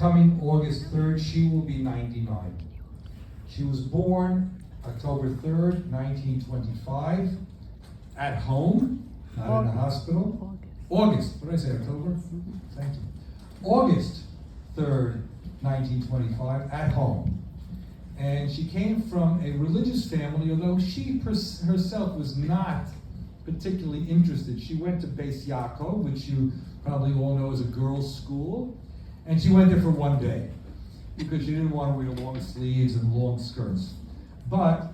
coming August 3rd, she will be 99. She was born October 3rd, 1925, at home, not in a hospital. August, what did I say, October? Thank you. August 3rd, 1925, at home. And she came from a religious family, although she herself was not particularly interested. She went to Beis Yaakov, which you probably all know is a girls' school, and she went there for one day because she didn't want to wear long sleeves and long skirts. But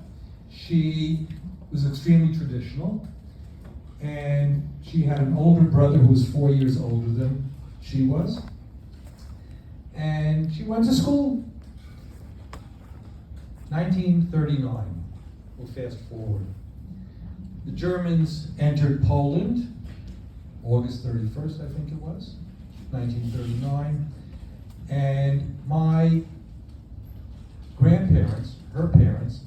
she was extremely traditional, and she had an older brother who was 4 years older than she was, and she went to school. 1939, we'll fast forward. The Germans entered Poland, August 31st, I think it was, 1939, and my grandparents, her parents,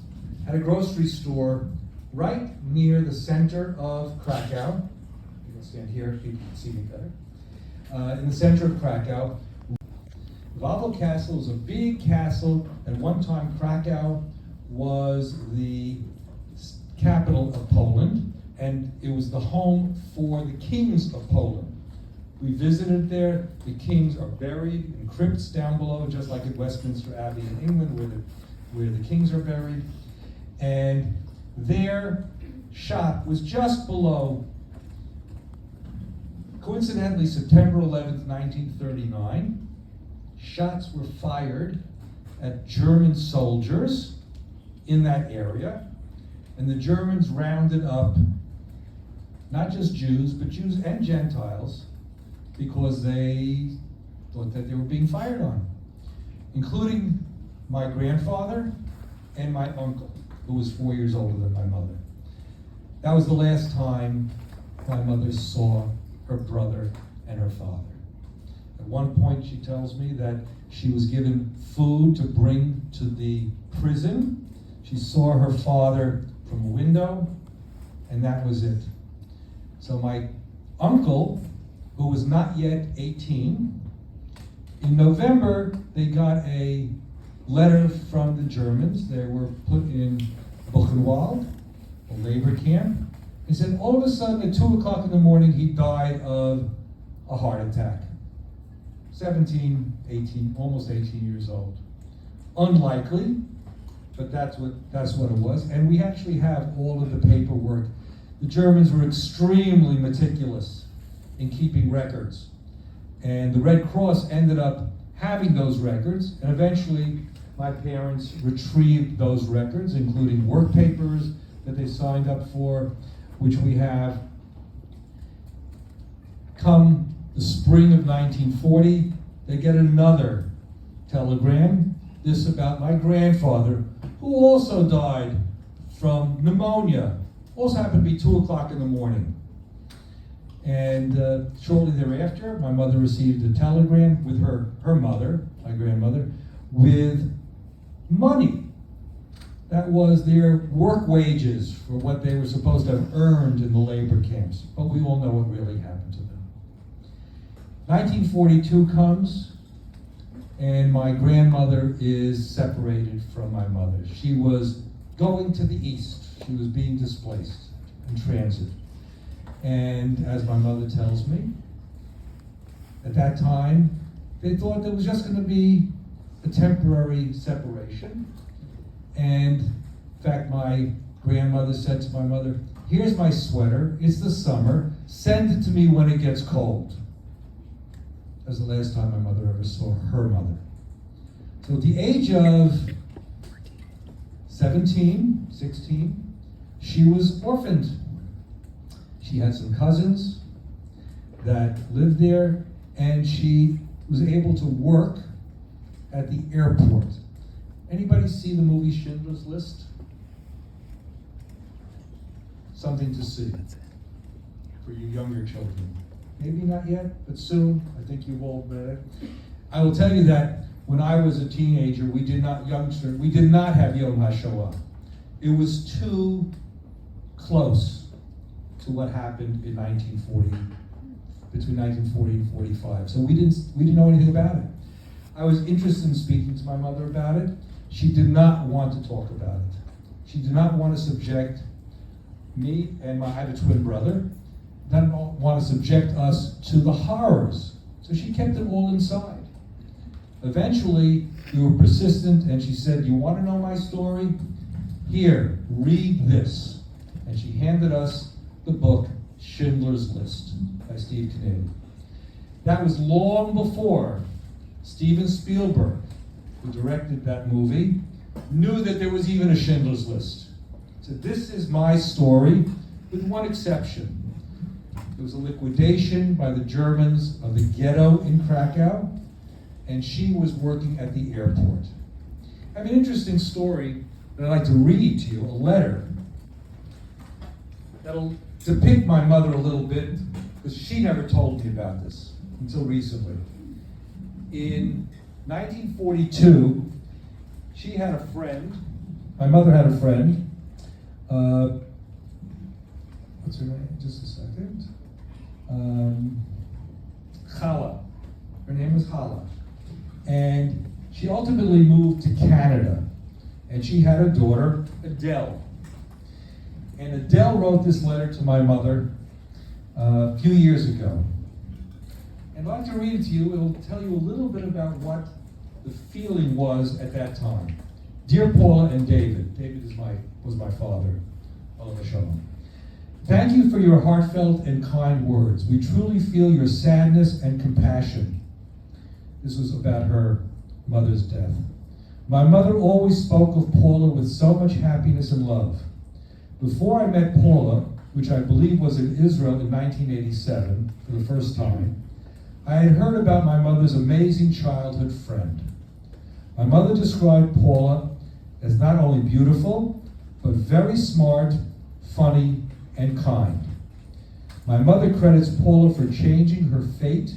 had a grocery store right near the center of Krakow. You can stand here, people can see me better. In the center of Krakow. Wawel Castle is a big castle. At one time, Krakow was the capital of Poland, and it was the home for the kings of Poland. We visited there. The kings are buried in crypts down below, just like at Westminster Abbey in England, where the kings are buried. And their shop was just below, coincidentally, September 11th, 1939. Shots were fired at German soldiers in that area, and the Germans rounded up not just Jews, but Jews and Gentiles, because they thought that they were being fired on, including my grandfather and my uncle, who was 4 years older than my mother. That was the last time my mother saw her brother and her father. At one point, she tells me that she was given food to bring to the prison. She saw her father from a window, and that was it. So my uncle, who was not yet 18, in November, they got a letter from the Germans. They were put in Buchenwald, a labor camp. He said all of a sudden at 2 o'clock in the morning, he died of a heart attack. 17, 18, almost 18 years old. Unlikely, but that's what it was. And we actually have all of the paperwork. The Germans were extremely meticulous in keeping records. And the Red Cross ended up having those records, and eventually my parents retrieved those records, including work papers that they signed up for, which we have. Come the spring of 1940, they get another telegram, this about my grandfather, who also died from pneumonia. Also happened to be 2 o'clock in the morning. And shortly thereafter, my mother received a telegram with her mother, my grandmother, with money. That was their work wages for what they were supposed to have earned in the labor camps. But we all know what really happened to them. 1942 comes, and my grandmother is separated from my mother. She was going to the east. She was being displaced in transit. And as my mother tells me, at that time, they thought there was just going to be a temporary separation. And in fact, my grandmother said to my mother, "Here's my sweater, it's the summer, send it to me when it gets cold." That was the last time my mother ever saw her mother. So at the age of 17, 16, she was orphaned. She had some cousins that lived there, and she was able to work at the airport. Anybody see the movie Schindler's List? Something to see for you younger children. Maybe not yet, but soon. I think you've all read it. I will tell you that when I was a teenager, we did not have Yom HaShoah. It was too close to what happened in 1940, between 1940 and 45. So we didn't know anything about it. I was interested in speaking to my mother about it. She did not want to talk about it. She did not want to subject me and I had a twin brother, didn't want to subject us to the horrors. So she kept it all inside. Eventually, we were persistent, and she said, "You want to know my story? Here, read this." And she handed us the book, Schindler's List, by Steve Knibb. That was long before Steven Spielberg, who directed that movie, knew that there was even a Schindler's List. So this is my story, with one exception. There was a liquidation by the Germans of the ghetto in Krakow, and she was working at the airport. I have an interesting story that I'd like to read to you, a letter that'll depict my mother a little bit, because she never told me about this until recently. In 1942, she had a friend, my mother had a friend, what's her name? Just a second. Chala. Her name was Chala. And she ultimately moved to Canada. And she had a daughter, Adele. And Adele wrote this letter to my mother a few years ago. And I'd like to read it to you. It'll tell you a little bit about what the feeling was at that time. Dear Paula and David. David was my father, Paula Fishman. Thank you for your heartfelt and kind words. We truly feel your sadness and compassion. This was about her mother's death. My mother always spoke of Paula with so much happiness and love. Before I met Paula, which I believe was in Israel in 1987 for the first time, I had heard about my mother's amazing childhood friend. My mother described Paula as not only beautiful, but very smart, funny, and kind. My mother credits Paula for changing her fate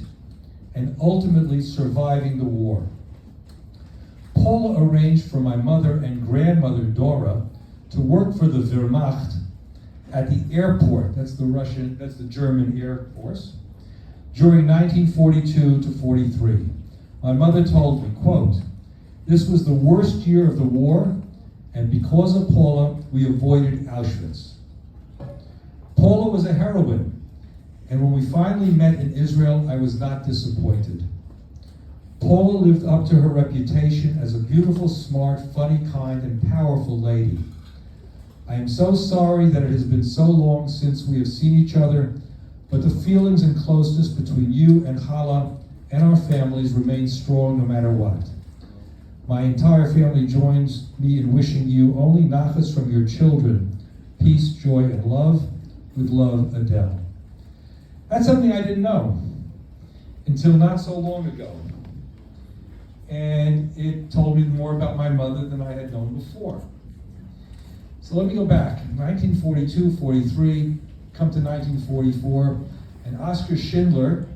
and ultimately surviving the war. Paula arranged for my mother and grandmother Dora to work for the Wehrmacht at the airport, that's the German Air Force, during 1942 to 43. My mother told me, quote, "This was the worst year of the war, and because of Paula, we avoided Auschwitz." Paula was a heroine, and when we finally met in Israel, I was not disappointed. Paula lived up to her reputation as a beautiful, smart, funny, kind, and powerful lady. I am so sorry that it has been so long since we have seen each other, but the feelings and closeness between you and Chala and our families remain strong no matter what. My entire family joins me in wishing you only nachas from your children, peace, joy, and love. With love, Adele. That's something I didn't know until not so long ago. And it told me more about my mother than I had known before. So let me go back. 1942, 43, come to 1944, and Oskar Schindler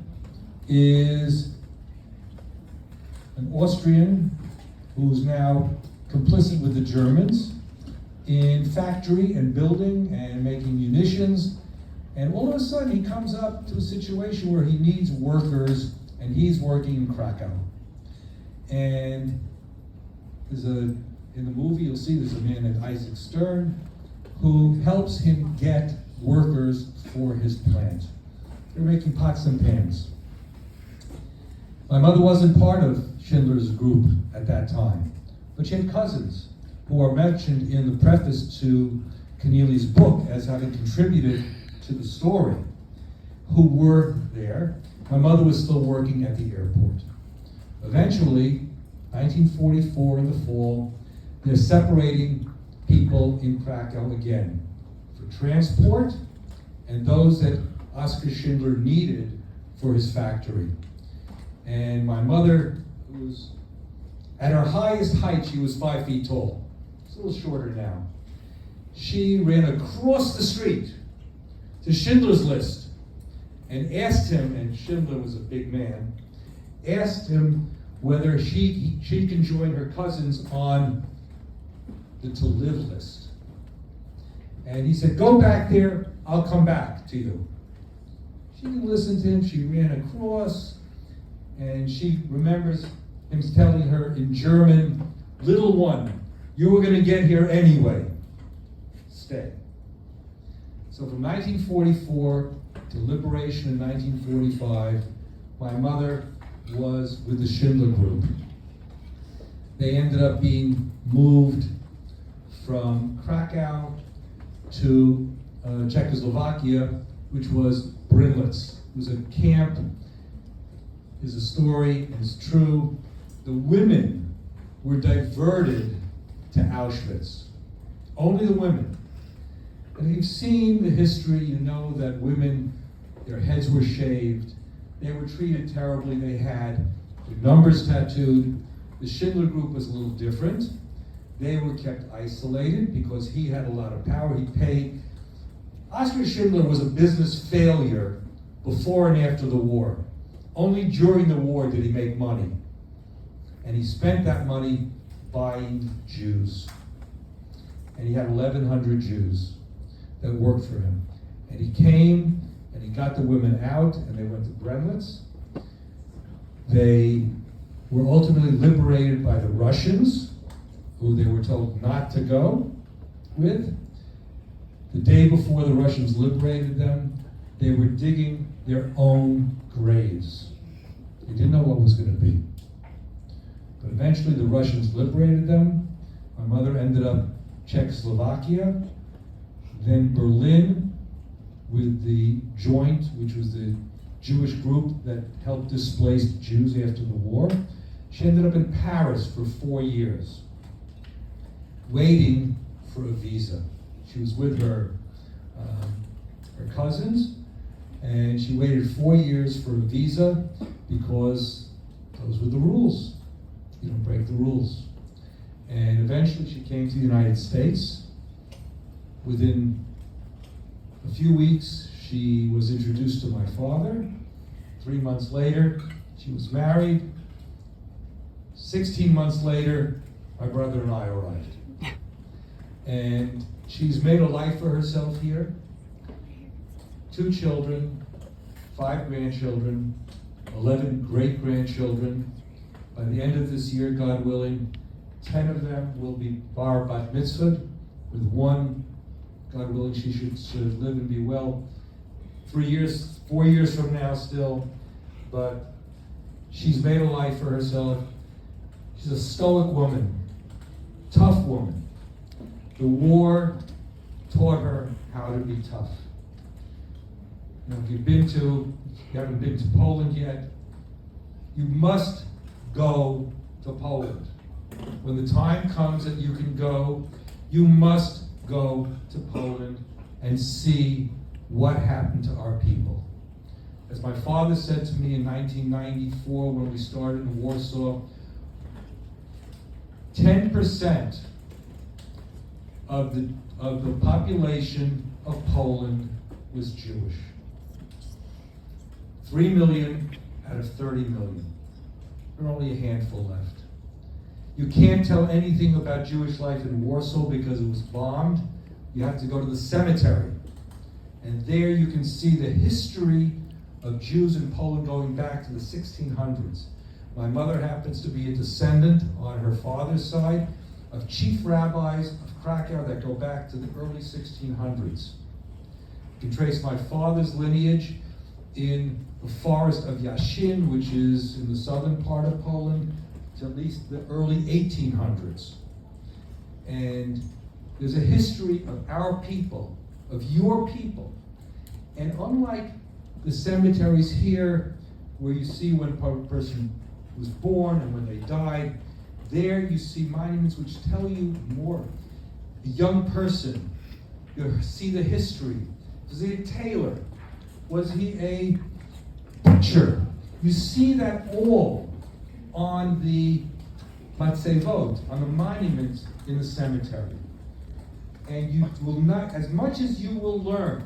is an Austrian who's now complicit with the Germans in factory and building and making munitions. And all of a sudden he comes up to a situation where he needs workers, and he's working in Krakow. And in the movie you'll see there's a man named Isaac Stern who helps him get workers for his plant. They're making pots and pans. My mother wasn't part of Schindler's group at that time, but she had cousins who are mentioned in the preface to Keneally's book as having contributed to the story, who were there. My mother was still working at the airport. Eventually, 1944 in the fall, they're separating people in Krakow again for transport and those that Oskar Schindler needed for his factory. And my mother, who was at her highest height, she was 5 feet tall. She's a little shorter now. She ran across the street to Schindler's List and asked him, and Schindler was a big man, asked him whether she can join her cousins on the to live list. And he said, "Go back there, I'll come back to you." She didn't listen to him. She ran across, and she remembers him telling her in German, "Little one, you were going to get here anyway. Stay." So from 1944 to liberation in 1945, my mother was with the Schindler Group. They ended up being moved from Krakow to Czechoslovakia, which was Brinlitz. It was a camp. Is a story, is true. The women were diverted to Auschwitz. Only the women. And if you've seen the history, you know that women, their heads were shaved. They were treated terribly. They had their numbers tattooed. The Schindler Group was a little different. They were kept isolated because he had a lot of power. He paid. Oskar Schindler was a business failure before and after the war. Only during the war did he make money. And he spent that money buying Jews. And he had 1,100 Jews that worked for him. And he came and he got the women out and they went to Brenlitz. They were ultimately liberated by the Russians, who they were told not to go with. The day before the Russians liberated them, they were digging their own graves. They didn't know what was going to be. But eventually the Russians liberated them. My mother ended up Czechoslovakia, then Berlin with the Joint, which was the Jewish group that helped displace Jews after the war. She ended up in Paris for 4 years, waiting for a visa. She was with her cousins, and she waited 4 years for a visa because those were the rules. You don't break the rules. And eventually she came to the United States. Within a few weeks, she was introduced to my father. 3 months later, she was married. 16 months later, my brother and I arrived. And she's made a life for herself here. 2 children, 5 grandchildren, 11 great-grandchildren. By the end of this year, God willing, 10 of them will be bar bat mitzvah, with 1, God willing, she should live and be well 4 years from now still. But she's made a life for herself. She's a stoic woman, tough woman. The war taught her how to be tough. You know, if you haven't been to Poland yet, you must go to Poland. When the time comes that you can go, you must go to Poland and see what happened to our people. As my father said to me in 1994 when we started in Warsaw, 10% of the population of Poland was Jewish. 3 million out of 30 million. There are only a handful left. You can't tell anything about Jewish life in Warsaw because it was bombed. You have to go to the cemetery. And there you can see the history of Jews in Poland going back to the 1600s. My mother happens to be a descendant on her father's side of chief rabbis of Krakow that go back to the early 1600s. You can trace my father's lineage in the forest of Yashin, which is in the southern part of Poland, to at least the early 1800s. And there's a history of our people, of your people. And unlike the cemeteries here, where you see when a person was born and when they died, there you see monuments which tell you more. A young person, you see the history. Was he a tailor? Was he a butcher? You see that all on the matzevot, on the monuments in the cemetery. And you will not, as much as you will learn,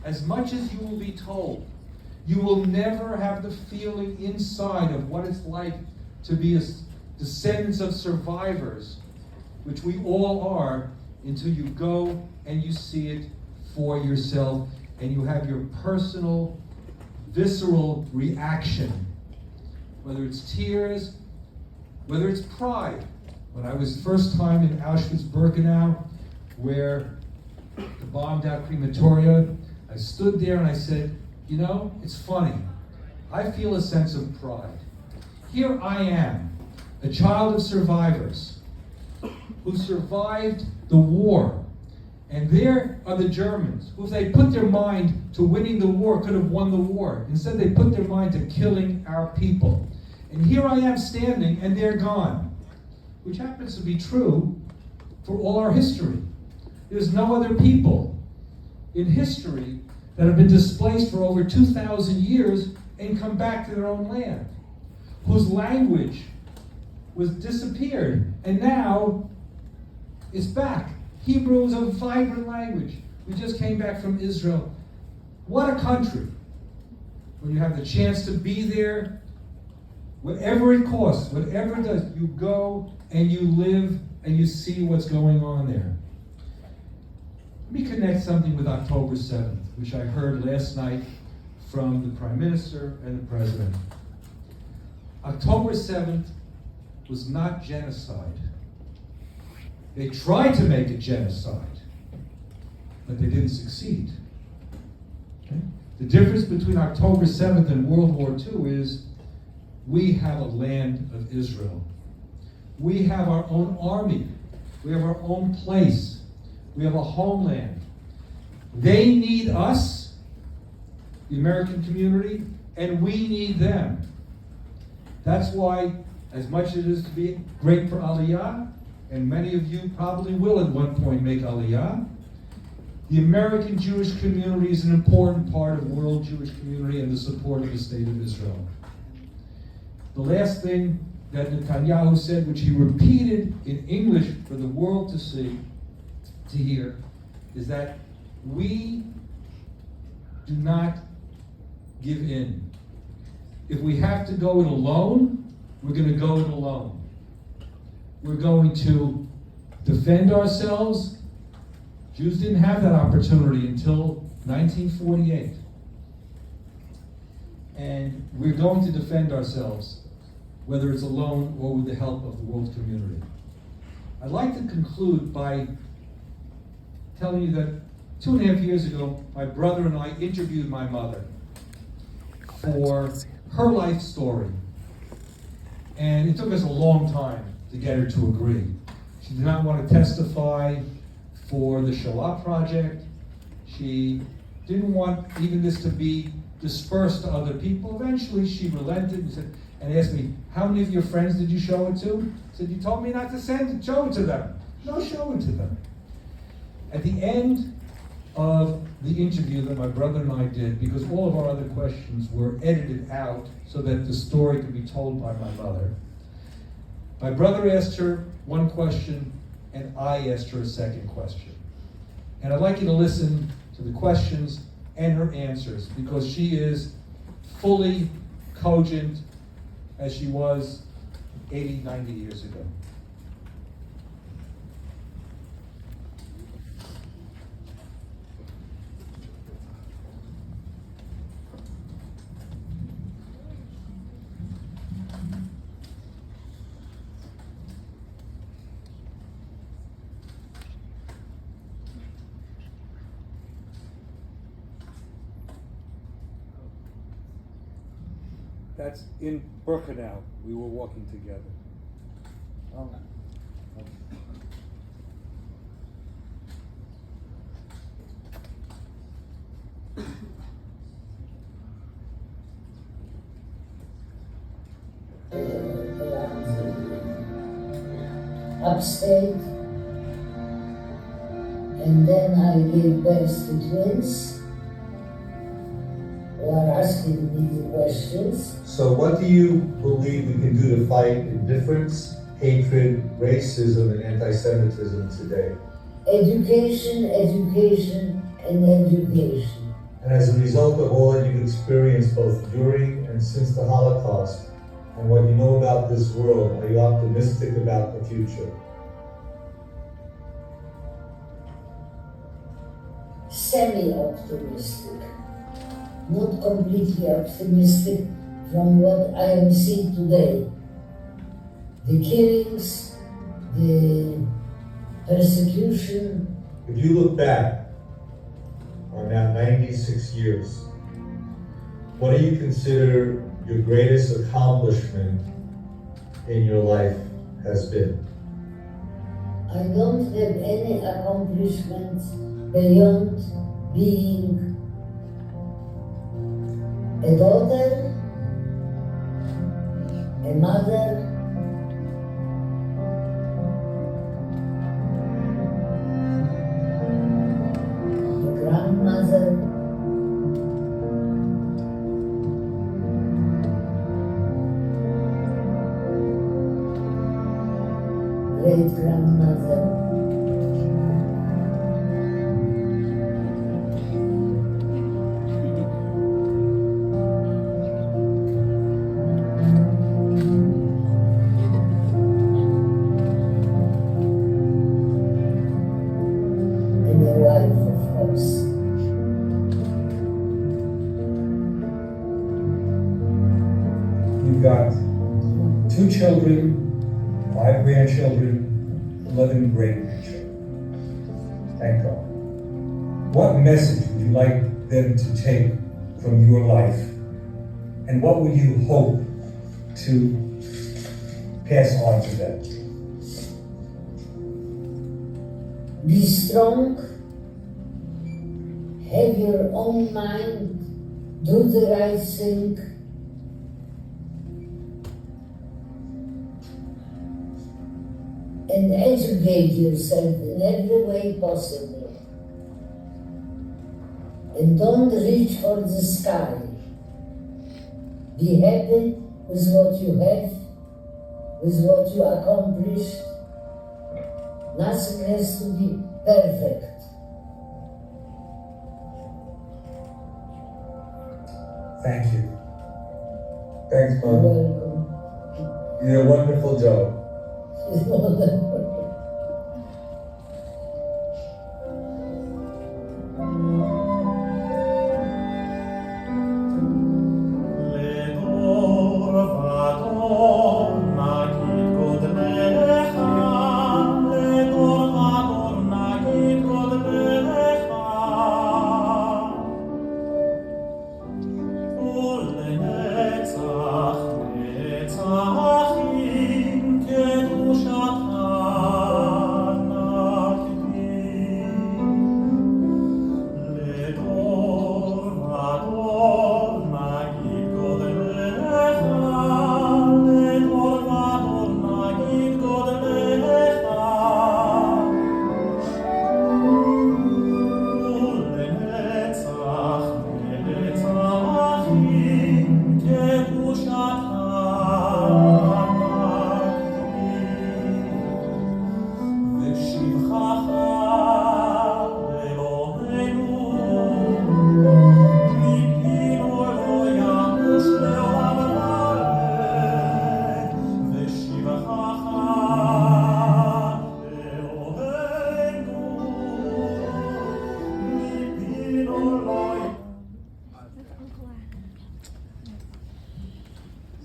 as much as you will be told, you will never have the feeling inside of what it's like to be a descendants of survivors, which we all are, until you go and you see it for yourself and you have your personal, visceral reaction, whether it's tears, whether it's pride. When I was first time in Auschwitz-Birkenau, where the bombed out crematoria, I stood there and I said, you know, it's funny. I feel a sense of pride. Here I am, a child of survivors who survived the war. And there are the Germans, who if they put their mind to winning the war, could have won the war. Instead, they put their mind to killing our people. And here I am standing, and they're gone, which happens to be true for all our history. There's no other people in history that have been displaced for over 2,000 years and come back to their own land, whose language was disappeared, and now it's back. Hebrew is a vibrant language. We just came back from Israel. What a country. When you have the chance to be there, whatever it costs, whatever it does, you go and you live and you see what's going on there. Let me connect something with October 7th, which I heard last night from the Prime Minister and the President. October 7th was not genocide. They tried to make it genocide, but they didn't succeed. Okay? The difference between October 7th and World War II is we have a land of Israel. We have our own army. We have our own place. We have a homeland. They need us, the American community, and we need them. That's why, as much as it is to be great for Aliyah, and many of you probably will at one point make Aliyah, the American Jewish community is an important part of world Jewish community and the support of the State of Israel. The last thing that Netanyahu said, which he repeated in English for the world to see, to hear, is that we do not give in. If we have to go it alone, we're going to go it alone. We're going to defend ourselves. Jews didn't have that opportunity until 1948. And we're going to defend ourselves, whether it's alone or with the help of the world community. I'd like to conclude by telling you that 2.5 years ago, my brother and I interviewed my mother for her life story. And it took us a long time to get her to agree. She did not want to testify for the Shoah Project. She didn't want even this to be dispersed to other people. Eventually she relented and asked me, how many of your friends did you show it to? I said, you told me not to show it to them. No, show it to them. At the end of the interview that my brother and I did, because all of our other questions were edited out so that the story could be told by my mother, my brother asked her one question, and I asked her a second question. And I'd like you to listen to the questions and her answers, because she is fully cogent as she was 80, 90 years ago. That's in Birkenau. We were walking together. Oh. Upstate, and then I gave birth to twins who are asking me the questions. So what do you believe we can do to fight indifference, hatred, racism, and anti-Semitism today? Education, education, and education. And as a result of all that you've experienced both during and since the Holocaust, and what you know about this world, are you optimistic about the future? Semi-optimistic. Not completely optimistic from what I am seeing today. the killings, the persecution. If you look back on that 96 years, what do you consider your greatest accomplishment in your life has been? I don't have any accomplishments beyond being a daughter, a mother, a grandmother, great-grandmother. And a wife, of course. You've got 2 children, 5 grandchildren, 11 great-grandchildren. Thank God. What message would you like them to take from your life? And what would you hope to pass on to them? Be strong, have your own mind, do the right thing, and educate yourself in every way possible. And don't reach for the sky. Be happy with what you have, with what you accomplished. Nothing has to be perfect. Thank you. Thanks, You're Mom. welcome. You did a wonderful job.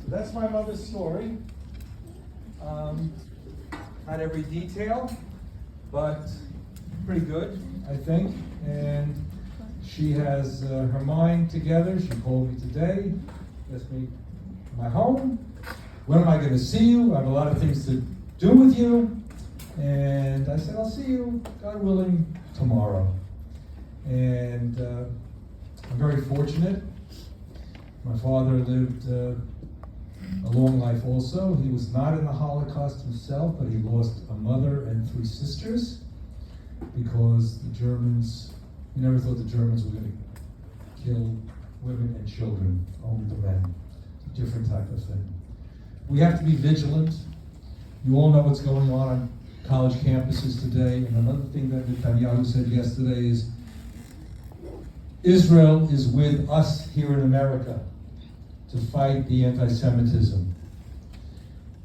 That's my mother's story. Not every detail, but pretty good, I think. And she has her mind together. She called me today, asked me my home. When am I going to see you? I have a lot of things to do with you. And I said, I'll see you, God willing, tomorrow. And I'm very fortunate. My father lived a long life also. He was not in the Holocaust himself, but he lost a mother and 3 sisters because the Germans, he never thought the Germans were going to kill women and children, only the men. It's a different type of thing. We have to be vigilant. You all know what's going on college campuses today. And another thing that Netanyahu said yesterday is, Israel is with us here in America to fight the anti-Semitism.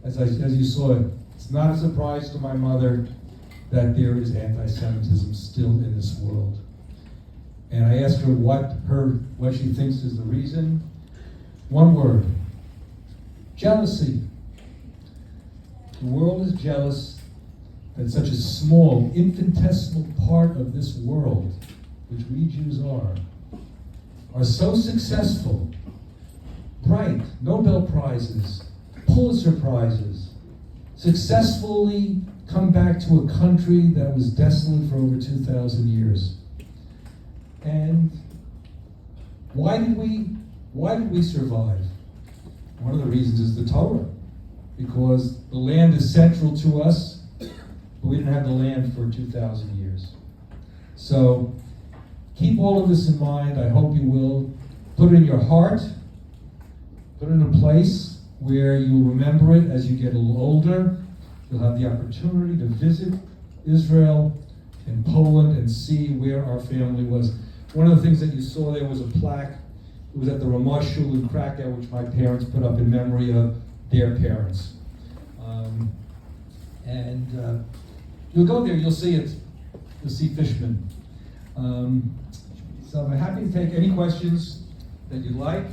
As you saw, it's not a surprise to my mother that there is anti-Semitism still in this world. And I asked her what she thinks is the reason. One word: jealousy. The world is jealous that such a small, infinitesimal part of this world, which we Jews are so successful, bright, Nobel Prizes, Pulitzer Prizes, successfully come back to a country that was desolate for over 2,000 years. And why did we survive? One of the reasons is the Torah, because the land is central to us, but we didn't have the land for 2,000 years. So keep all of this in mind. I hope you will. Put it in your heart. Put it in a place where you'll remember it as you get a little older. You'll have the opportunity to visit Israel and Poland and see where our family was. One of the things that you saw there was a plaque. It was at the Ramah Shul in Krakow, which my parents put up in memory of their parents. You'll go there, you'll see it. You'll see Fishman. So I'm happy to take any questions that you'd like.